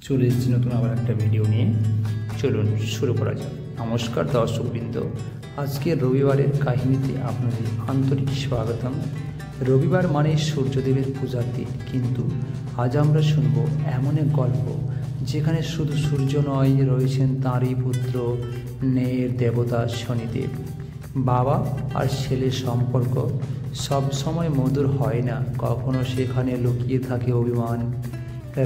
চলে এসেছি নতুন আবার একটা ভিডিও নিয়ে। চলুন শুরু করা যাক। নমস্কার দর্শকবৃন্দ, আজকের রবিবারের কাহিনীতে আপনাদের আন্তরিক স্বাগতম। রবিবার মানে সূর্যদেবের পূজার দিন, কিন্তু আজ আমরা শুনব এমন এক গল্প যেখানে শুধু সূর্য নয়, রয়েছেন তাঁরই পুত্র ন্যায়ের দেবতা শনিদেব। বাবা আর ছেলের সম্পর্ক সব সময় মধুর হয় না, কখনো সেখানে লুকিয়ে থাকে অভিমান,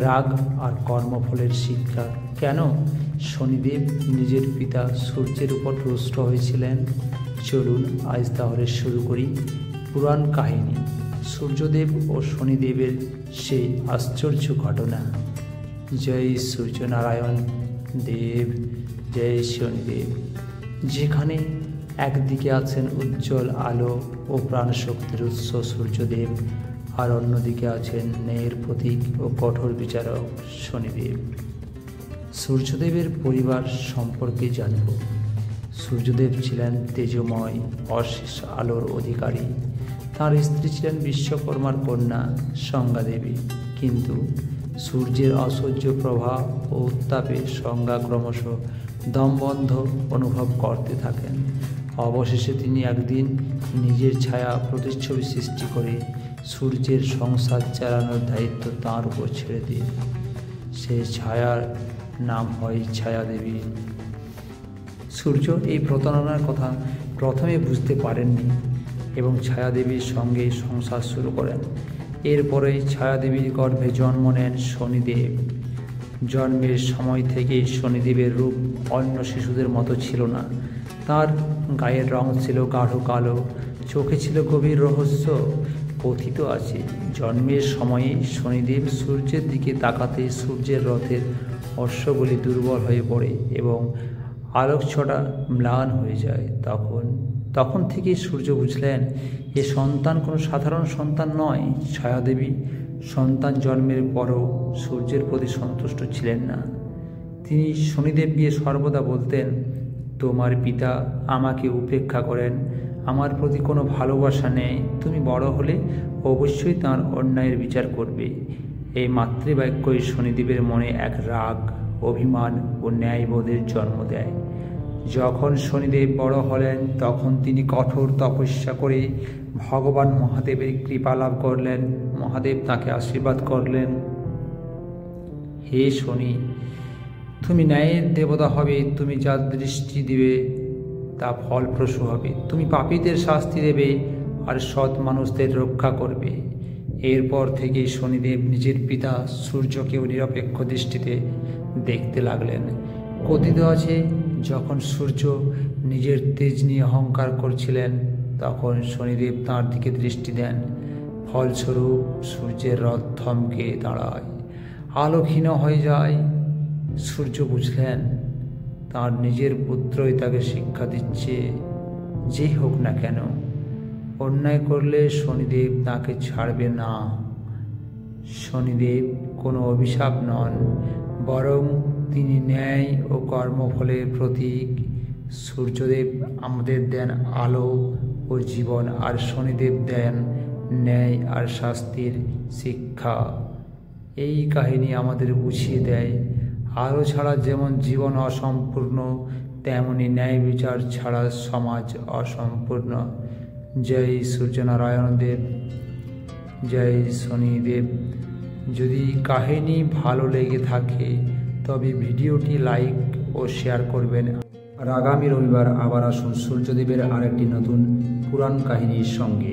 রাগ আর কর্মফলের শিক্ষা। কেন শনিদেব নিজের পিতা সূর্যের উপর রুষ্ট হয়েছিলেন? চলুন আজ তাহলে শুরু করি পুরাণ কাহিনী, সূর্যদেব ও শনিদেবের সেই আশ্চর্য ঘটনা। জয় সূর্যনারায়ণ দেব, জয় শনিদেব। যেখানে একদিকে আছেন উজ্জ্বল আলো ও প্রাণশক্তির উৎস সূর্যদেব, আর অন্যদিকে আছেন ন্যায়ের প্রতীক ও কঠোর বিচারক শনিদেব। সূর্যদেবের পরিবার সম্পর্কে জানব। সূর্যদেব ছিলেন তেজময় অশেষ আলোর অধিকারী। তাঁর স্ত্রী ছিলেন বিশ্বকর্মার কন্যা সংজ্ঞা দেবী। কিন্তু সূর্যের অসহ্য প্রভাব ও উত্তাপে সংজ্ঞা ক্রমশ দমবন্ধ অনুভব করতে থাকেন। অবশেষে তিনি একদিন নিজের ছায়া প্রতিচ্ছবি সৃষ্টি করে সূর্যের সংসার চালানোর দায়িত্ব তাঁর উপর ছেড়ে দিয়ে সেই ছায়ার নাম হয় ছায়া দেবী। সূর্য এই প্রতারণার কথা প্রথমে বুঝতে পারেননি এবং ছায়া দেবীর সঙ্গে সংসার শুরু করেন। এরপরেই ছায়া দেবীর গর্ভে জন্ম নেন শনিদেব। জন্মের সময় থেকেই শনিদেবের রূপ অন্য শিশুদের মতো ছিল না। তার গায়ের রং ছিল গাঢ় কালো, চোখে ছিল গভীর রহস্য। কথিত আছে, জন্মের সময়ে শনিদেব সূর্যের দিকে তাকাতে সূর্যের রথের অশ্বগুলি দুর্বল হয়ে পড়ে এবং আলোকছটা ম্লান হয়ে যায়। তখন থেকেই সূর্য বুঝলেন এ সন্তান কোনো সাধারণ সন্তান নয়। ছায়াদেবী সন্তান জন্মের পরও সূর্যের প্রতি সন্তুষ্ট ছিলেন না। তিনি শনিদেবকে সর্বদা বলতেন, তোমার পিতা আমাকে উপেক্ষা করেন, আমার প্রতি কোনো ভালোবাসা নেই। তুমি বড় হলে অবশ্যই তাঁর অন্যায়ের বিচার করবে। এই মাতৃবাক্যই শনিদেবের মনে এক রাগ, অভিমান ও ন্যায়বোধের জন্ম দেয়। যখন শনিদেব বড় হলেন তখন তিনি কঠোর তপস্যা করে ভগবান মহাদেবের কৃপা লাভ করলেন। মহাদেব তাকে আশীর্বাদ করলেন, হে শনি, তুমি ন্যায়ের দেবতা হবে। তুমি যা দৃষ্টি দিবে তা ফলপ্রসূ হবে। তুমি পাপীদের শাস্তি দেবে আর সৎ মানুষদের রক্ষা করবে। এরপর থেকে শনিদেব নিজের পিতা সূর্যকেও নিরপেক্ষ দৃষ্টিতে দেখতে লাগলেন। কথিত আছে, যখন সূর্য নিজের তেজ নিয়ে অহংকার করছিলেন তখন শনিদেব তাঁর দিকে দৃষ্টি দেন। ফলস্বরূপ সূর্যের রথ থমকে দাঁড়ায়, আলো ক্ষীণ হয়ে যায়। সূর্য বুঝলেন তাঁর নিজের পুত্রই তাকে শিক্ষা দিচ্ছে, যে হোক না কেন অন্যায় করলে শনিদেব তাকে ছাড়বে না। শনিদেব কোনো অভিশাপ নন, বরং তিনি ন্যায় ও কর্মফলের প্রতীক। সূর্যদেব আমাদের দেন আলো ও জীবন, আর শনিদেব দেন ন্যায় আর শাস্তির শিক্ষা। এই কাহিনী আমাদের বুঝিয়ে দেয়, আলো ছাড়া যেমন জীবন অসম্পূর্ণ, তেমনি ন্যায় বিচার ছাড়া সমাজ অসম্পূর্ণ। জয় সূর্যনারায়ণ দেব, জয় শনিদেব। যদি কাহিনী ভালো লেগে থাকে তবে ভিডিওটি লাইক ও শেয়ার করবেন। আর আগামী রবিবার আবার আসুন সূর্যদেবের আরেকটি নতুন পুরাণ কাহিনীর সঙ্গে।